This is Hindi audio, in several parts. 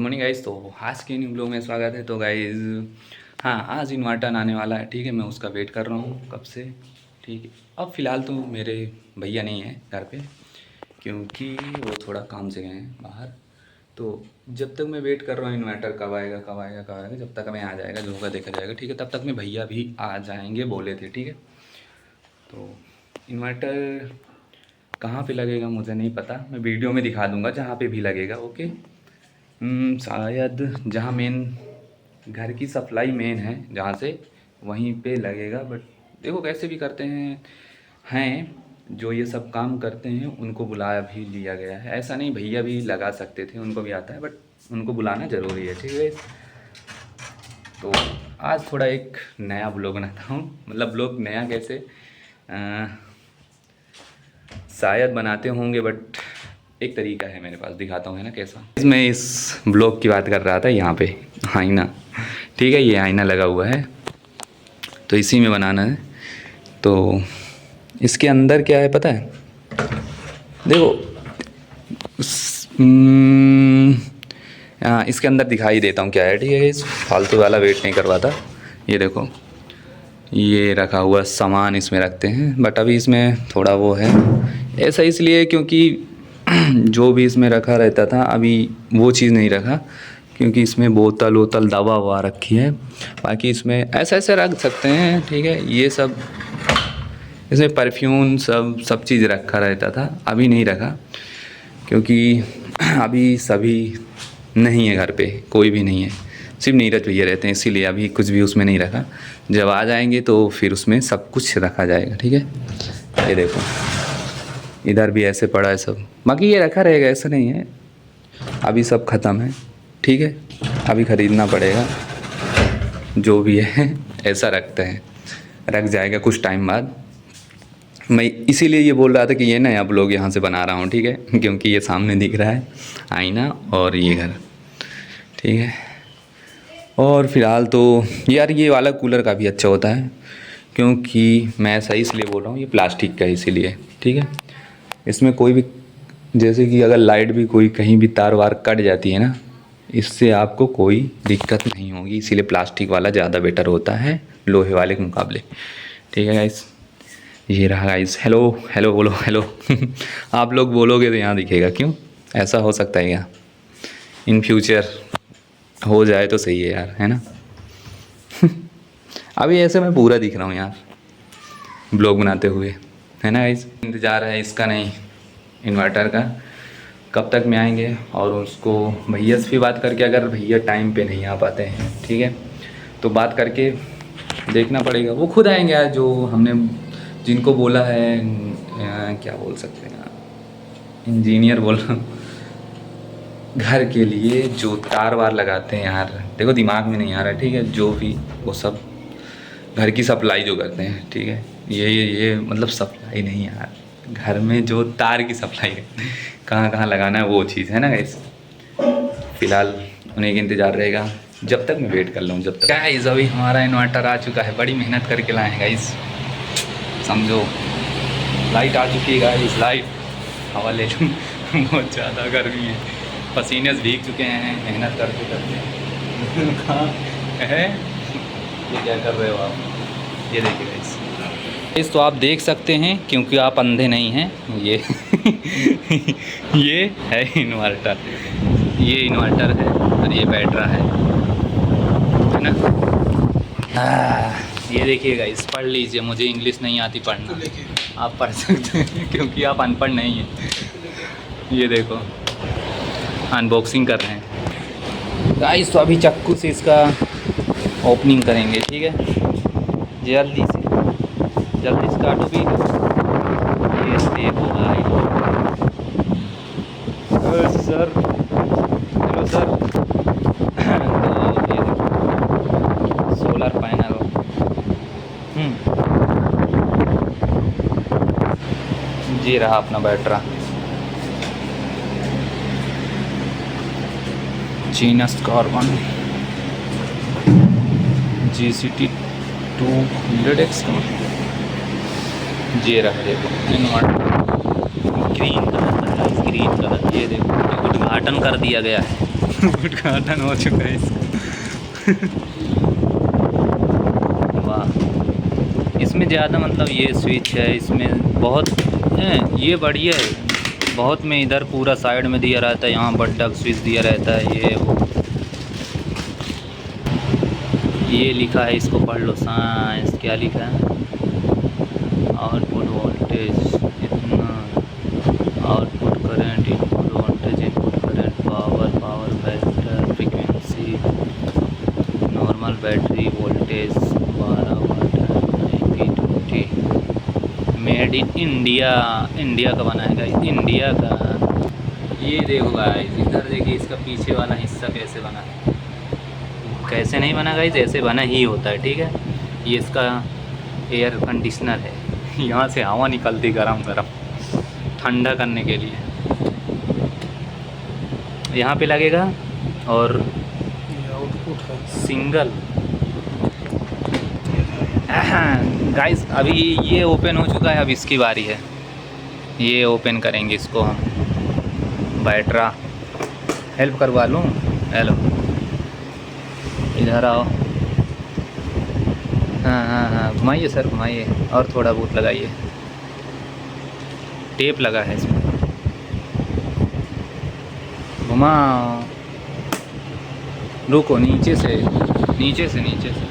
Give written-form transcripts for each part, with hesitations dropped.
Morning guys. तो आज के न्यू ब्लॉग में स्वागत है। तो गाइज हाँ, आज इन्वर्टर आने वाला है। ठीक है, मैं उसका वेट कर रहा हूँ कब से। ठीक है, अब फ़िलहाल तो मेरे भैया नहीं है घर पे, क्योंकि वो थोड़ा काम से गए हैं बाहर। तो जब तक मैं वेट कर रहा हूँ इन्वर्टर कब आएगा कब आएगा कब आएगा, जब तक हमें आ जाएगा, जो होगा देखा जाएगा। ठीक है, तब तक में भैया भी आ जाएंगे बोले थे। ठीक है, तो इन्वर्टर कहाँ पे लगेगा मुझे नहीं पता, मैं वीडियो में दिखा दूँगा जहाँ पे भी लगेगा। ओके, शायद जहाँ मेन घर की सप्लाई मेन है जहाँ से, वहीं पे लगेगा। बट देखो कैसे भी करते हैं जो ये सब काम करते हैं उनको बुलाया भी लिया गया है। ऐसा नहीं, भैया भी लगा सकते थे, उनको भी आता है, बट उनको बुलाना ज़रूरी है। ठीक है, तो आज थोड़ा एक नया ब्लॉग बनाता हूँ। मतलब ब्लॉग नया कैसे, शायद बनाते होंगे, बट एक तरीका है मेरे पास, दिखाता हूँ है ना कैसा। मैं इस ब्लॉग की बात कर रहा था, यहाँ पे आईना। ठीक है, ये आईना लगा हुआ है, तो इसी में बनाना है। तो इसके अंदर क्या है पता है, देखो इसके अंदर दिखाई देता हूँ क्या है। ठीक है, इस फालतू वाला वेट नहीं करवाता। ये देखो, ये रखा हुआ सामान इसमें रखते हैं, बट अभी इसमें थोड़ा वो है ऐसा, इसलिए क्योंकि जो भी इसमें रखा रहता था अभी वो चीज़ नहीं रखा, क्योंकि इसमें बोतल वोतल दवा ववा रखी है। बाकी इसमें ऐसे ऐसे रख सकते हैं। ठीक है, ये सब इसमें परफ्यूम सब चीज़ रखा रहता था, अभी नहीं रखा, क्योंकि अभी सभी नहीं है घर पे, कोई भी नहीं है, सिर्फ नीरज भैया रहते हैं, इसीलिए अभी कुछ भी उसमें नहीं रखा। जब आ जाएंगे तो फिर उसमें सब कुछ रखा जाएगा। ठीक है, ये देखो इधर भी ऐसे पड़ा है सब, बाकी ये रखा रहेगा, ऐसा नहीं है। अभी सब ख़त्म है। ठीक है, अभी ख़रीदना पड़ेगा जो भी है। ऐसा रखते हैं, रख जाएगा कुछ टाइम बाद। मैं इसीलिए ये बोल रहा था कि ये नया ब्लॉग यहाँ से बना रहा हूँ। ठीक है, क्योंकि ये सामने दिख रहा है आईना और ये घर। ठीक है, और फिलहाल तो यार ये वाला कूलर काफ़ी अच्छा होता है, क्योंकि मैं ऐसा इसलिए बोल रहा हूँ, ये प्लास्टिक का है इसीलिए। ठीक है, इसमें कोई भी, जैसे कि अगर लाइट भी कोई कहीं भी तार वार कट जाती है ना, इससे आपको कोई दिक्कत नहीं होगी, इसीलिए प्लास्टिक वाला ज़्यादा बेटर होता है लोहे वाले के मुकाबले। ठीक है गाइस, ये रहा गाइस। हेलो हेलो बोलो हेलो। आप लोग बोलोगे तो यहाँ दिखेगा, क्यों ऐसा हो सकता है क्या? इन फ्यूचर हो जाए तो सही है यार, है ना। अभी ऐसे मैं पूरा दिख रहा हूँ यार ब्लॉग बनाते हुए, है ना गाइस। इंतज़ार है इसका, नहीं इन्वर्टर का, कब तक में आएंगे। और उसको भैया से भी बात करके, अगर भैया टाइम पे नहीं आ पाते हैं, ठीक है, तो बात करके देखना पड़ेगा। वो खुद आएंगे यार, जो हमने जिनको बोला है, क्या बोल सकते हैं, इंजीनियर बोल रहा हूँ, घर के लिए जो तार वार लगाते हैं यार, देखो दिमाग में नहीं आ रहा है। ठीक है, जो भी वो सब घर की सप्लाई जो करते हैं। ठीक है, ये मतलब सप्लाई नहीं यार, घर में जो तार की सप्लाई है, कहाँ कहाँ लगाना है वो चीज़ है ना गाइस। फ़िलहाल उन्हीं का इंतज़ार रहेगा, जब तक मैं वेट कर लूँ। जब तक गाइस अभी हमारा इन्वर्टर आ चुका है, बड़ी मेहनत करके लाए हैं गाइस, समझो। लाइट आ चुकी है गाइस, लाइट हवा ले लूँ। बहुत ज़्यादा गर्मी है, पसीने से भीग चुके हैं मेहनत करते करते। कहाँ है ये, क्या कर रहे हो आप? ये देखिए गाइस, तो आप देख सकते हैं क्योंकि आप अंधे नहीं हैं। ये है इन्वर्टर, ये इन्वर्टर है और ये बैटरा है ना। ये देखिए गाइस, पढ़ लीजिए, मुझे इंग्लिश नहीं आती पढ़ना, आप पढ़ सकते हैं क्योंकि आप अनपढ़ नहीं हैं। ये देखो अनबॉक्सिंग कर रहे हैं गाइस, तो अभी चाकू से इसका ओपनिंग करेंगे। ठीक है, जल्दी से काटो भी। ये देखो भाई, सर हेलो सर। तो ये देखो सोलर पैनल, ये रहा अपना बैटरा, जीनस कार्बन GCT 200X का। ये रहा देखो इन्वर्टर, ग्रीन कलर का, ग्रीन कलर। ये देखो उद्घाटन कर दिया गया है। उद्घाटन हो चुका है इसका। वाह, इसमें ज़्यादा मतलब ये स्विच है, इसमें बहुत ये बढ़िया है बहुत। में इधर पूरा साइड में दिया रहता है, यहाँ पर डक स्विच दिया रहता है। ये वो ये लिखा है, इसको पढ़ लो। साइंस क्या लिखा है? आउटपुट वोल्टेज इतना, output current, input voltage, input current, power, power factor, frequency, normal battery voltage 12 watt, 90-20, made in India. India का बना है गाइस, इंडिया का। ये देखो गाइस, इधर देखिए इसका पीछे वाला हिस्सा कैसे बना है। कैसे नहीं बना गाइस, ऐसे बना ही होता है, ठीक है। ये इसका एयर कंडीशनर है, यहाँ से हवा निकलती गरम गरम ठंडा करने के लिए। यहाँ पे लगेगा और आउटपुट है सिंगल। गाइस अभी ये ओपन हो चुका है, अब इसकी बारी है। ये ओपन करेंगे इसको हम। बैटरा हेल्प करवा लूँ? हेलो, इधर आओ। हाँ हाँ हाँ, घुमाइए सर, घुमाइए और थोड़ा बहुत लगाइए। टेप लगा है इसमें, घुमाओ। रुको, नीचे से नीचे से नीचे से।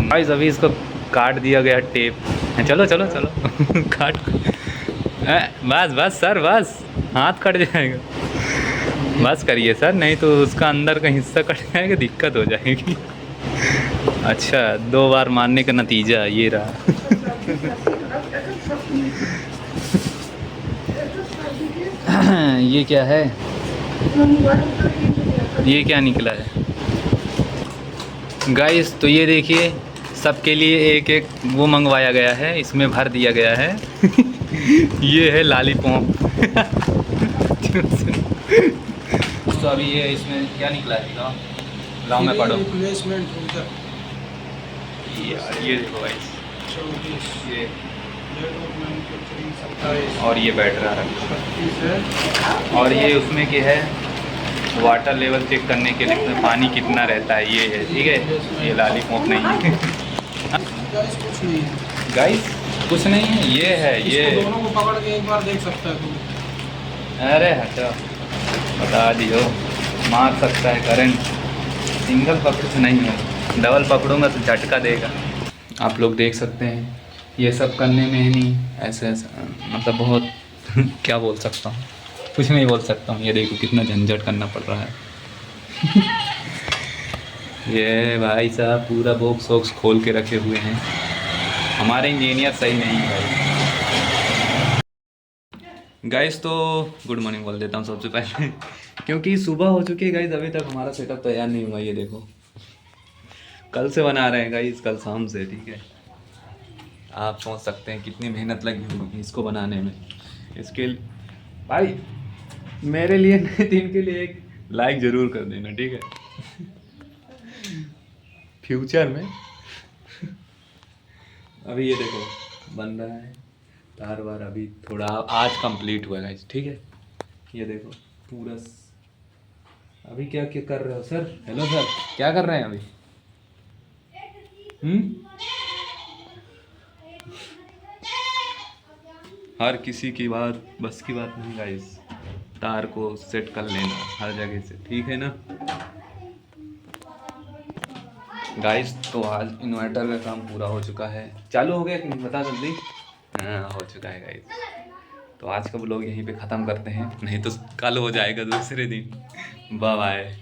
गाइस अभी इसको काट दिया गया टेप। चलो चलो चलो काट। बस बस सर, बस हाथ कट जाएगा। बस करिए सर, नहीं तो उसका अंदर का हिस्सा कट जाएगा, दिक्कत हो जाएगी। अच्छा, 2 बार मारने का नतीजा ये रहा। ये क्या है? ये क्या निकला है गाइस? तो ये देखिए, सबके लिए एक एक वो मंगवाया गया है, इसमें भर दिया गया है। ये है लॉलीपॉप। तो अभी ये इसमें क्या निकला है? गाँव में पढ़ो यार। ये देखो गाइस, ये और ये बैटरा है, और ये उसमें क्या है, वाटर लेवल चेक करने के लिए पानी कितना रहता है, ये है, ठीक है। ये लॉलीपॉप नहीं है गाइस, कुछ नहीं है, ये है। ये दोनों को पकड़ के एक बार देख सकता है तू। अरे हटो, बता दियो, मार सकता है करंट। सिंगल पकड़ से नहीं है, डबल पकड़ूंगा तो झटका देगा। आप लोग देख सकते हैं, ये सब करने में ही नहीं ऐसे ऐसा, मतलब बहुत क्या बोल सकता हूँ, कुछ नहीं बोल सकता हूँ। ये देखो कितना झंझट करना पड़ रहा है। ये भाई साहब पूरा बॉक्स वॉक्स खोल के रखे हुए हैं। हमारे इंजीनियर सही नहीं है भाई। गाइस तो गुड मॉर्निंग बोल देता हूँ सबसे पहले, क्योंकि सुबह हो चुकी है गाइस, अभी तक हमारा सेटअप तैयार नहीं हुआ। ये देखो, कल से बना रहे हैं गाइस, कल शाम से, ठीक है। आप सोच सकते हैं कितनी मेहनत लगी होगी इसको बनाने में। इसके भाई मेरे लिए नहीं, दिन के लिए एक लाइक ज़रूर कर देना, ठीक है। फ्यूचर में अभी ये देखो बन रहा है तार वार, अभी थोड़ा आज कंप्लीट हुआ गाइस, ठीक है। ये देखो पूरा। अभी क्या क्या कर रहे हो सर? हेलो सर, क्या कर रहे हैं अभी? हर किसी की बात बस की बात नहीं गाइस, तार को सेट कर लेना हर जगह से, ठीक है ना गाइस। तो आज इन्वर्टर का काम पूरा हो चुका है। चालू हो गया कि नहीं बता जल्दी? हाँ हो चुका है गाइस। तो आज का व्लॉग यहीं पे ख़त्म करते हैं, नहीं तो कल हो जाएगा दूसरे दिन। Bye bye.